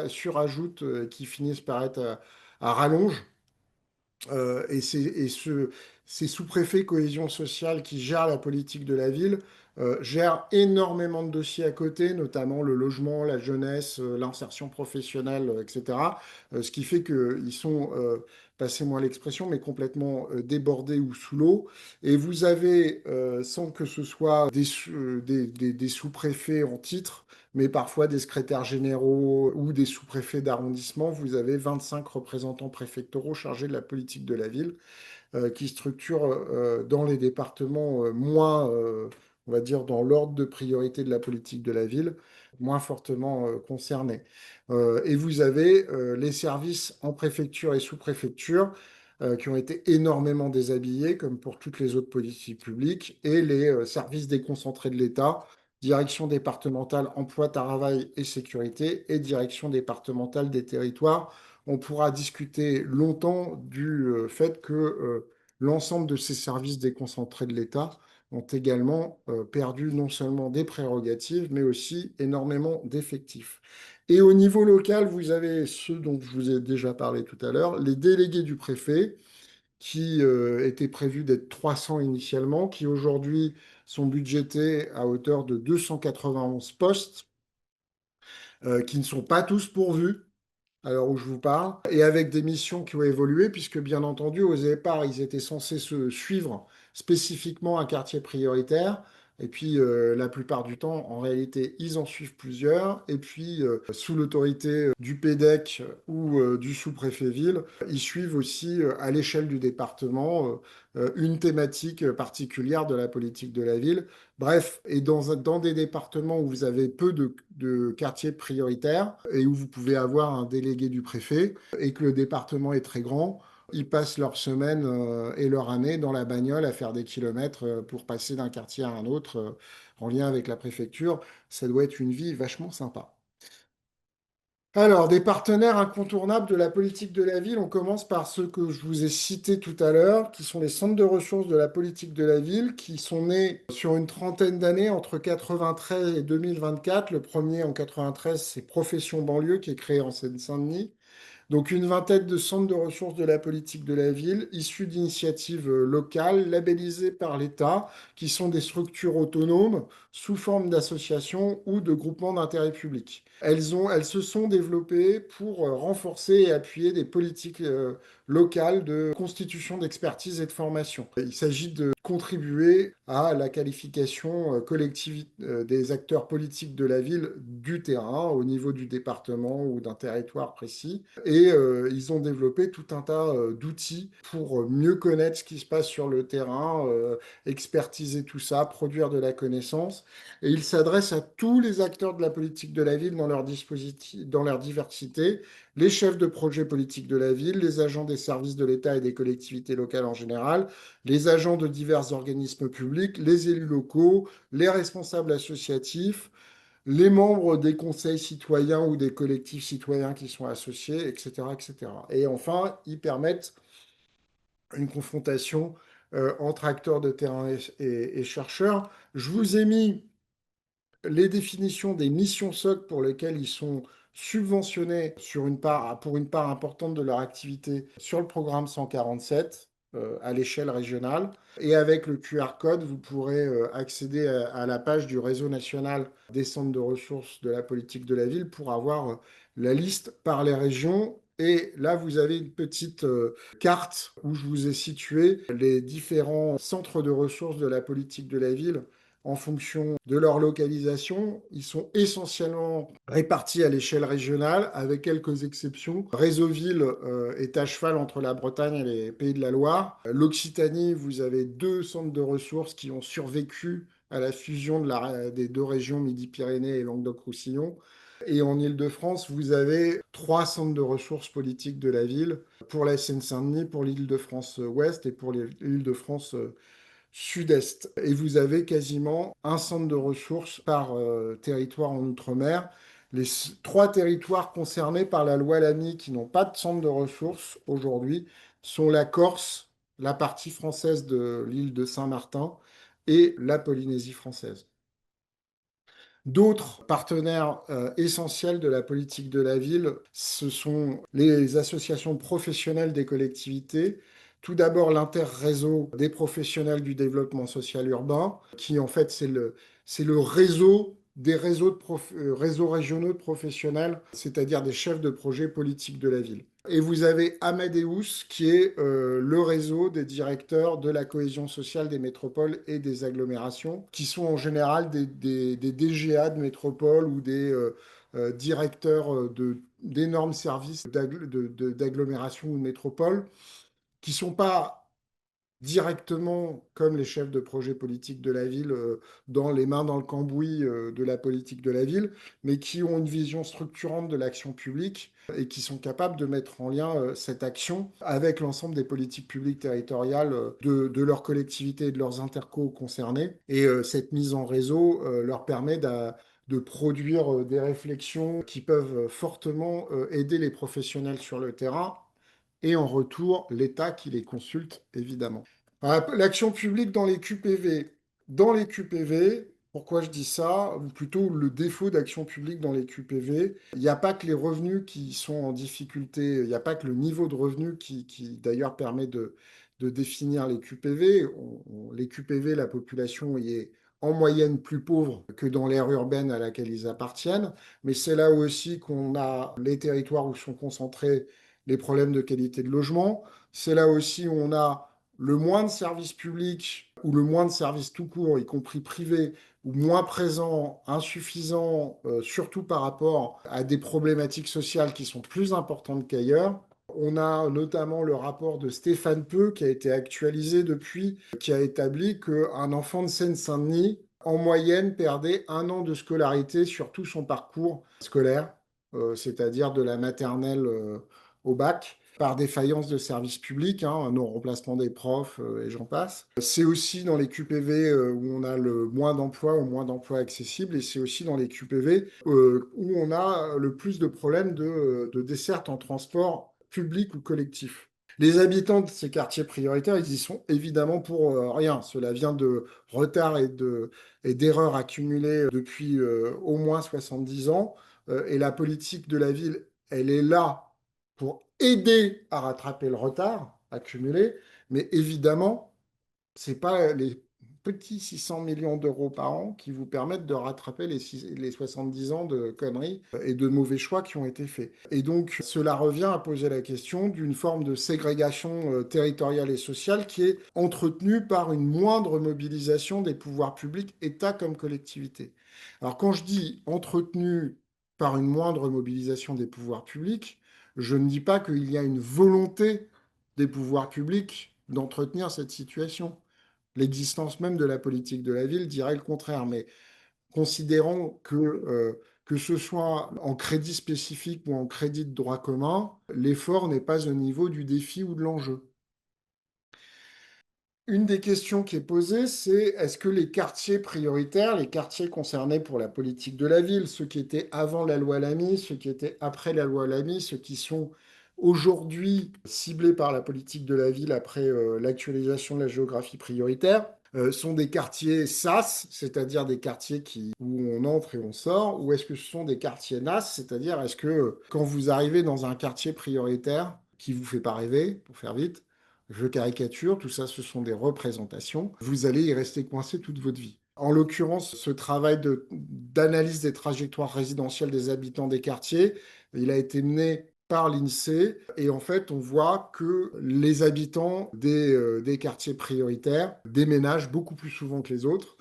surajoutent, qui finissent par être à rallonge. Ces sous-préfets cohésion sociale qui gèrent la politique de la ville gèrent énormément de dossiers à côté, notamment le logement, la jeunesse, l'insertion professionnelle, etc. Ce qui fait qu'ils sont passez-moi l'expression, mais complètement débordés ou sous l'eau. Et vous avez, sans que ce soit des sous-préfets en titre, mais parfois des secrétaires généraux ou des sous-préfets d'arrondissement, vous avez 25 représentants préfectoraux chargés de la politique de la ville qui structurent dans les départements moins, on va dire, dans l'ordre de priorité de la politique de la ville, moins fortement concernés. Et vous avez les services en préfecture et sous-préfecture qui ont été énormément déshabillés, comme pour toutes les autres politiques publiques, et les services déconcentrés de l'État, direction départementale emploi, travail et sécurité, et direction départementale des territoires. On pourra discuter longtemps du fait que l'ensemble de ces services déconcentrés de l'État ont également perdu non seulement des prérogatives, mais aussi énormément d'effectifs. Et au niveau local, vous avez ceux dont je vous ai déjà parlé tout à l'heure, les délégués du préfet, qui étaient prévus d'être 300 initialement, qui aujourd'hui sont budgétés à hauteur de 291 postes, qui ne sont pas tous pourvus à l'heure où je vous parle, et avec des missions qui ont évolué, puisque bien entendu, au départ, ils étaient censés se suivre spécifiquement un quartier prioritaire, et puis la plupart du temps, en réalité, ils en suivent plusieurs, et puis sous l'autorité du PEDEC ou du sous-préfet ville, ils suivent aussi à l'échelle du département une thématique particulière de la politique de la ville. Bref, et dans des départements où vous avez peu de quartiers prioritaires et où vous pouvez avoir un délégué du préfet et que le département est très grand, ils passent leur semaine et leur année dans la bagnole à faire des kilomètres pour passer d'un quartier à un autre en lien avec la préfecture. Ça doit être une vie vachement sympa. Alors, des partenaires incontournables de la politique de la ville, on commence par ceux que je vous ai cités tout à l'heure, qui sont les centres de ressources de la politique de la ville, qui sont nés sur une trentaine d'années, entre 93 et 2024. Le premier en 93, c'est Profession Banlieue, qui est créé en Seine-Saint-Denis. Donc une vingtaine de centres de ressources de la politique de la ville, issus d'initiatives locales, labellisées par l'État, qui sont des structures autonomes sous forme d'associations ou de groupements d'intérêt public. Elles se sont développées pour renforcer et appuyer des politiques locales de constitution d'expertise et de formation. Il s'agit de contribuer à la qualification collective des acteurs politiques de la ville du terrain au niveau du département ou d'un territoire précis. Et ils ont développé tout un tas d'outils pour mieux connaître ce qui se passe sur le terrain, expertiser tout ça, produire de la connaissance. Et ils s'adressent à tous les acteurs de la politique de la ville dans leur dispositif, dans leur diversité, les chefs de projet politique de la ville, les agents des services de l'État et des collectivités locales en général, les agents de divers organismes publics, les élus locaux, les responsables associatifs, les membres des conseils citoyens ou des collectifs citoyens qui sont associés, etc., etc. Et enfin, ils permettent une confrontation entre acteurs de terrain et chercheurs. Je vous ai mis les définitions des missions SOC pour lesquelles ils sont subventionnés pour une part importante de leur activité sur le programme 147 à l'échelle régionale. Et avec le QR code, vous pourrez accéder à la page du réseau national des centres de ressources de la politique de la ville pour avoir la liste par les régions. Et là, vous avez une petite carte où je vous ai situé les différents centres de ressources de la politique de la ville en fonction de leur localisation. Ils sont essentiellement répartis à l'échelle régionale, avec quelques exceptions. Réseauville est à cheval entre la Bretagne et les Pays de la Loire. L'Occitanie, vous avez deux centres de ressources qui ont survécu à la fusion des deux régions Midi-Pyrénées et Languedoc-Roussillon. Et en Île-de-France, vous avez trois centres de ressources politiques de la ville pour la Seine-Saint-Denis, pour l'Île-de-France Ouest et pour l'Île-de-France Sud-Est. Et vous avez quasiment un centre de ressources par territoire en Outre-mer. Les trois territoires concernés par la loi Lamy qui n'ont pas de centre de ressources aujourd'hui sont la Corse, la partie française de l'île de Saint-Martin et la Polynésie française. D'autres partenaires essentiels de la politique de la ville, ce sont les associations professionnelles des collectivités. Tout d'abord, l'interréseau des professionnels du développement social urbain, qui en fait, c'est le réseau des réseaux régionaux de professionnels, c'est-à-dire des chefs de projet politique de la ville. Et vous avez Amadeus, qui est le réseau des directeurs de la cohésion sociale des métropoles et des agglomérations, qui sont en général des DGA de métropole ou des directeurs d'énormes services d'agglomération ou de métropole, qui ne sont pas directement, comme les chefs de projet politique de la ville, dans les mains dans le cambouis de la politique de la ville, mais qui ont une vision structurante de l'action publique et qui sont capables de mettre en lien cette action avec l'ensemble des politiques publiques territoriales de leur collectivité et de leurs intercos concernés. Et cette mise en réseau leur permet de produire des réflexions qui peuvent fortement aider les professionnels sur le terrain et en retour, l'État qui les consulte, évidemment. L'action publique dans les QPV. Dans les QPV, pourquoi je dis ça, ou plutôt le défaut d'action publique dans les QPV, il n'y a pas que les revenus qui sont en difficulté, il n'y a pas que le niveau de revenu qui d'ailleurs permet de définir les QPV. Les QPV, la population y est en moyenne plus pauvre que dans l'aire urbaine à laquelle ils appartiennent, mais c'est là aussi qu'on a les territoires où sont concentrés les problèmes de qualité de logement. C'est là aussi où on a le moins de services publics ou le moins de services tout court, y compris privés, ou moins présents, insuffisants, surtout par rapport à des problématiques sociales qui sont plus importantes qu'ailleurs. On a notamment le rapport de Stéphane Peu qui a été actualisé depuis, qui a établi qu'un enfant de Seine-Saint-Denis, en moyenne, perdait 1 an de scolarité sur tout son parcours scolaire, c'est-à-dire de la maternelle au bac, par défaillance de services publics, un non-remplacement des profs, et j'en passe. C'est aussi dans les QPV où on a le moins d'emplois ou moins d'emplois accessibles, et c'est aussi dans les QPV où on a le plus de problèmes de desserte en transport public ou collectif. Les habitants de ces quartiers prioritaires, ils y sont évidemment pour rien. Cela vient de retard et d'erreurs accumulées depuis au moins 70 ans. Et la politique de la ville, elle est là pour aider à rattraper le retard accumulé, mais évidemment, ce n'est pas les petits 600 millions d'euros par an qui vous permettent de rattraper les 70 ans de conneries et de mauvais choix qui ont été faits. Et donc, cela revient à poser la question d'une forme de ségrégation territoriale et sociale qui est entretenue par une moindre mobilisation des pouvoirs publics, État comme collectivité. Alors, quand je dis entretenue par une moindre mobilisation des pouvoirs publics, je ne dis pas qu'il y a une volonté des pouvoirs publics d'entretenir cette situation. L'existence même de la politique de la ville dirait le contraire, mais considérons que ce soit en crédit spécifique ou en crédit de droit commun, l'effort n'est pas au niveau du défi ou de l'enjeu. Une des questions qui est posée, c'est est-ce que les quartiers prioritaires, les quartiers concernés pour la politique de la ville, ceux qui étaient avant la loi Lamy, ceux qui étaient après la loi Lamy, ceux qui sont aujourd'hui ciblés par la politique de la ville après l'actualisation de la géographie prioritaire, sont des quartiers SAS, c'est-à-dire des quartiers où on entre et on sort, ou est-ce que ce sont des quartiers NAS, c'est-à-dire est-ce que quand vous arrivez dans un quartier prioritaire qui vous fait pas rêver, pour faire vite, je caricature, tout ça, ce sont des représentations. Vous allez y rester coincé toute votre vie. En l'occurrence, ce travail d'analyse des trajectoires résidentielles des habitants des quartiers, il a été mené par l'INSEE et en fait, on voit que les habitants des quartiers prioritaires déménagent beaucoup plus souvent que les autres.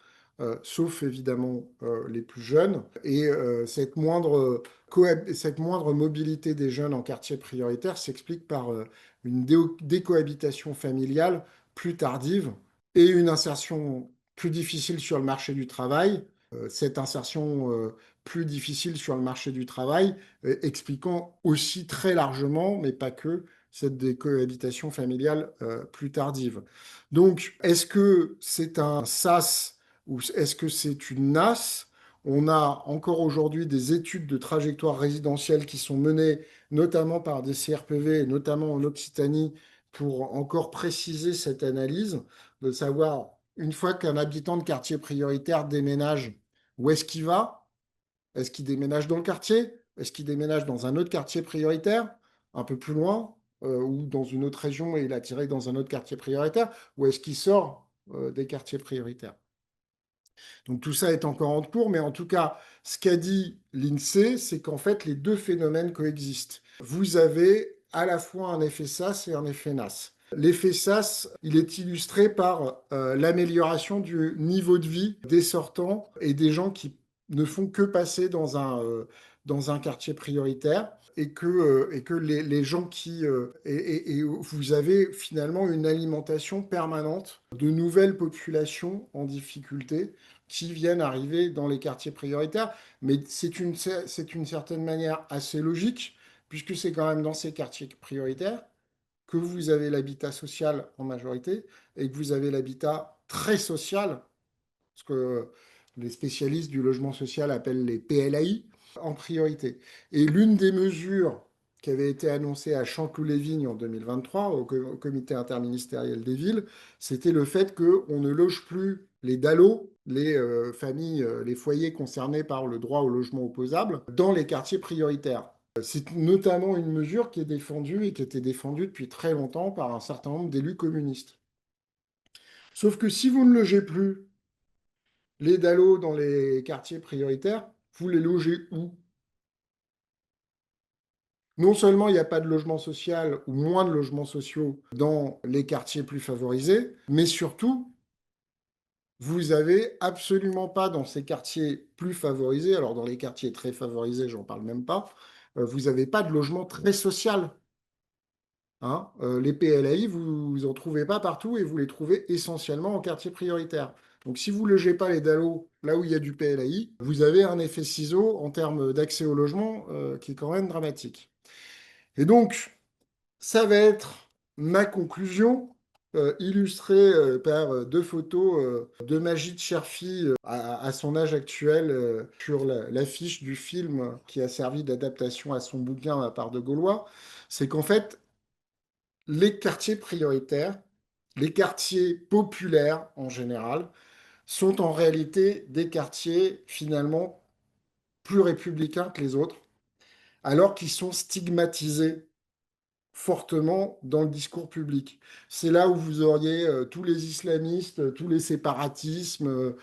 Sauf évidemment les plus jeunes. Et cette moindre mobilité des jeunes en quartier prioritaire s'explique par une décohabitation familiale plus tardive et une insertion plus difficile sur le marché du travail. Cette insertion plus difficile sur le marché du travail, expliquant aussi très largement, mais pas que, cette décohabitation familiale plus tardive. Donc, est-ce que c'est un SAS ou est-ce que c'est une NAS? On a encore aujourd'hui des études de trajectoire résidentielle qui sont menées notamment par des CRPV, et notamment en Occitanie, pour encore préciser cette analyse, de savoir, une fois qu'un habitant de quartier prioritaire déménage, où est-ce qu'il va? Est-ce qu'il déménage dans le quartier? Est-ce qu'il déménage dans un autre quartier prioritaire, un peu plus loin, ou dans une autre région et il a tiré dans un autre quartier prioritaire? Ou est-ce qu'il sort des quartiers prioritaires? Donc tout ça est encore en cours, mais en tout cas, ce qu'a dit l'INSEE, c'est qu'en fait, les deux phénomènes coexistent. Vous avez à la fois un effet sas et un effet nas. L'effet sas, il est illustré par l'amélioration du niveau de vie des sortants et des gens qui ne font que passer dans un quartier prioritaire et que les gens qui... et vous avez finalement une alimentation permanente de nouvelles populations en difficulté qui viennent arriver dans les quartiers prioritaires. Mais c'est une certaine manière assez logique, puisque c'est quand même dans ces quartiers prioritaires que vous avez l'habitat social en majorité et que vous avez l'habitat très social, ce que les spécialistes du logement social appellent les PLAI, en priorité. Et l'une des mesures qui avait été annoncée à Chanteloup-les-Vignes en 2023 au comité interministériel des villes, c'était le fait qu'on ne loge plus les DALO, les familles, les foyers concernés par le droit au logement opposable, dans les quartiers prioritaires. C'est notamment une mesure qui est défendue et qui était défendue depuis très longtemps par un certain nombre d'élus communistes. Sauf que si vous ne logez plus les dallos dans les quartiers prioritaires, vous les logez où? Non seulement il n'y a pas de logement social ou moins de logements sociaux dans les quartiers plus favorisés, mais surtout, vous avez absolument pas dans ces quartiers plus favorisés, alors dans les quartiers très favorisés, j'en parle même pas, vous n'avez pas de logement très social. Hein. Les PLAI, vous en trouvez pas partout et vous les trouvez essentiellement en quartier prioritaire. Donc si vous ne logez pas les dallos là où il y a du PLAI, vous avez un effet ciseau en termes d'accès au logement qui est quand même dramatique. Et donc, ça va être ma conclusion, illustrée par deux photos de Magid Cherfi à son âge actuel sur l'affiche du film qui a servi d'adaptation à son bouquin à part de Gaulois. C'est qu'en fait, les quartiers prioritaires, les quartiers populaires en général, sont en réalité des quartiers finalement plus républicains que les autres, alors qu'ils sont stigmatisés fortement dans le discours public. C'est là où vous auriez tous les islamistes, tous les séparatismes,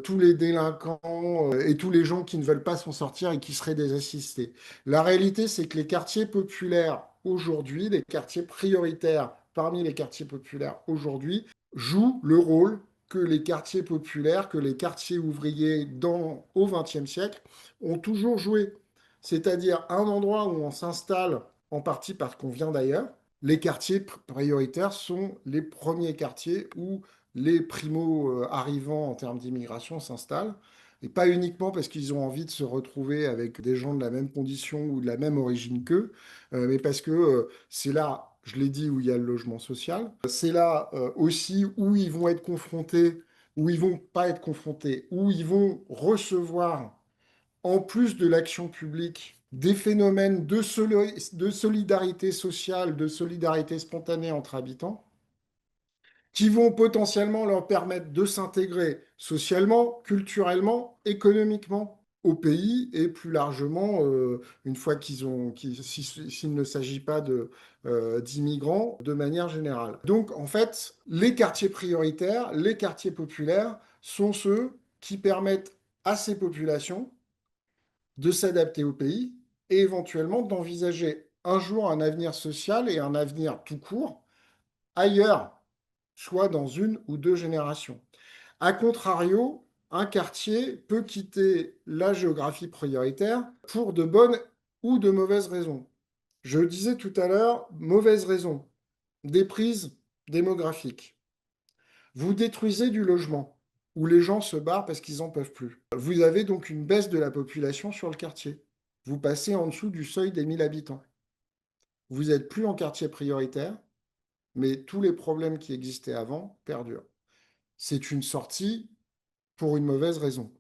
tous les délinquants et tous les gens qui ne veulent pas s'en sortir et qui seraient désassistés. La réalité, c'est que les quartiers populaires aujourd'hui, les quartiers prioritaires parmi les quartiers populaires aujourd'hui, jouent le rôle que les quartiers populaires, que les quartiers ouvriers au XXe siècle ont toujours joué. C'est-à-dire un endroit où on s'installe en partie parce qu'on vient d'ailleurs. Les quartiers prioritaires sont les premiers quartiers où les primo-arrivants en termes d'immigration s'installent. Et pas uniquement parce qu'ils ont envie de se retrouver avec des gens de la même condition ou de la même origine qu'eux, mais parce que c'est là, je l'ai dit, où il y a le logement social. C'est là aussi où ils vont être confrontés, où ils vont pas être confrontés, où ils vont recevoir en plus de l'action publique, des phénomènes de solidarité sociale, de solidarité spontanée entre habitants, qui vont potentiellement leur permettre de s'intégrer socialement, culturellement, économiquement au pays et plus largement, une fois s'il ne s'agit pas d'immigrants, de manière générale. Donc, en fait, les quartiers prioritaires, les quartiers populaires sont ceux qui permettent à ces populations de s'adapter au pays et éventuellement d'envisager un jour un avenir social et un avenir tout court ailleurs, soit dans une ou deux générations. A contrario, un quartier peut quitter la géographie prioritaire pour de bonnes ou de mauvaises raisons. Je disais tout à l'heure, mauvaises raisons, des prises démographiques. Vous détruisez du logement où les gens se barrent parce qu'ils n'en peuvent plus. Vous avez donc une baisse de la population sur le quartier. Vous passez en dessous du seuil des 1000 habitants. Vous n'êtes plus en quartier prioritaire, mais tous les problèmes qui existaient avant perdurent. C'est une sortie pour une mauvaise raison.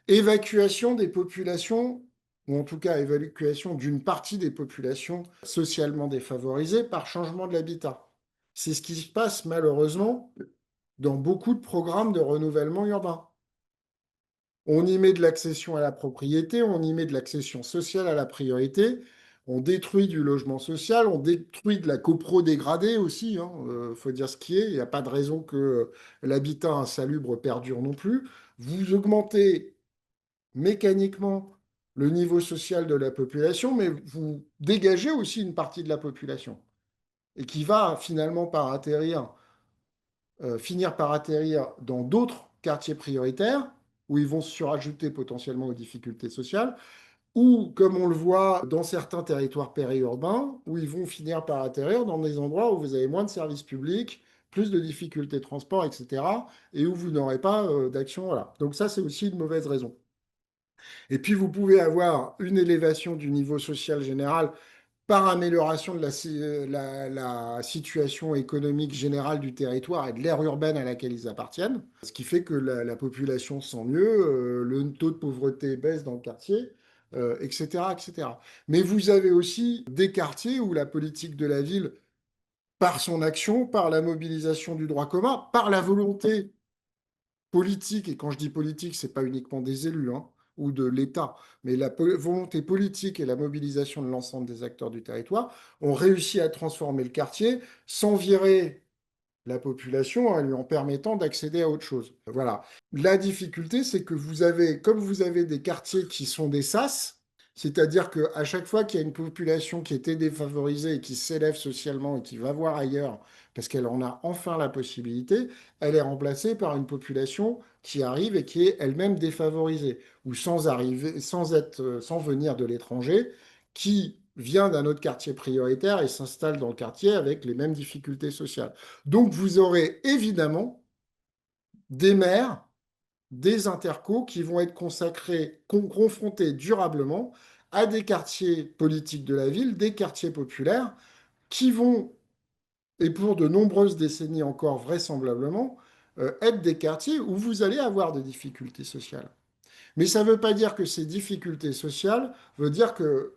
Évacuation des populations, ou en tout cas évacuation d'une partie des populations socialement défavorisées par changement de l'habitat. C'est ce qui se passe malheureusement dans beaucoup de programmes de renouvellement urbain. On y met de l'accession à la propriété, on y met de l'accession sociale à la priorité, on détruit du logement social, on détruit de la copro dégradée aussi, faut dire ce qui est, il n'y a pas de raison que l'habitat insalubre perdure non plus. Vous augmentez mécaniquement le niveau social de la population, mais vous dégagez aussi une partie de la population et qui va finalement finir par atterrir dans d'autres quartiers prioritaires où ils vont se surajouter potentiellement aux difficultés sociales, ou comme on le voit dans certains territoires périurbains, où ils vont finir par atterrir dans des endroits où vous avez moins de services publics, plus de difficultés de transport, etc., et où vous n'aurez pas d'action. Voilà. Donc ça, c'est aussi une mauvaise raison. Et puis, vous pouvez avoir une élévation du niveau social général par amélioration de la situation économique générale du territoire et de l'aire urbaine à laquelle ils appartiennent, ce qui fait que la population se sent mieux, le taux de pauvreté baisse dans le quartier, etc., etc. Mais vous avez aussi des quartiers où la politique de la ville, par son action, par la mobilisation du droit commun, par la volonté politique, et quand je dis politique, ce n'est pas uniquement des élus hein, ou de l'État, mais la volonté politique et la mobilisation de l'ensemble des acteurs du territoire ont réussi à transformer le quartier sans virer la population en lui en permettant d'accéder à autre chose. Voilà. La difficulté, c'est que comme vous avez des quartiers qui sont des sas, c'est-à-dire qu'à chaque fois qu'il y a une population qui était défavorisée et qui s'élève socialement et qui va voir ailleurs, parce qu'elle en a enfin la possibilité, elle est remplacée par une population qui arrive et qui est elle-même défavorisée, ou sans arriver, sans venir de l'étranger, qui vient d'un autre quartier prioritaire et s'installe dans le quartier avec les mêmes difficultés sociales. Donc vous aurez évidemment des maires, des intercos qui vont être consacrés, confrontés durablement à des quartiers politiques de la ville, des quartiers populaires, qui vont, et pour de nombreuses décennies encore vraisemblablement, être des quartiers où vous allez avoir des difficultés sociales. Mais ça ne veut pas dire que ces difficultés sociales veut dire que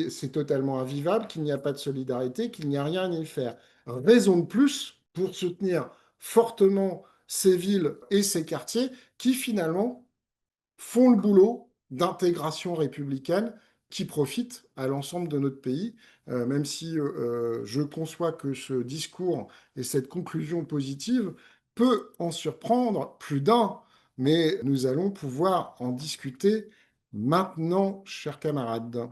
c'est totalement invivable, qu'il n'y a pas de solidarité, qu'il n'y a rien à y faire. Raison de plus pour soutenir fortement ces villes et ces quartiers qui finalement font le boulot d'intégration républicaine qui profite à l'ensemble de notre pays, même si je conçois que ce discours et cette conclusion positive peut en surprendre plus d'un, mais nous allons pouvoir en discuter maintenant, chers camarades.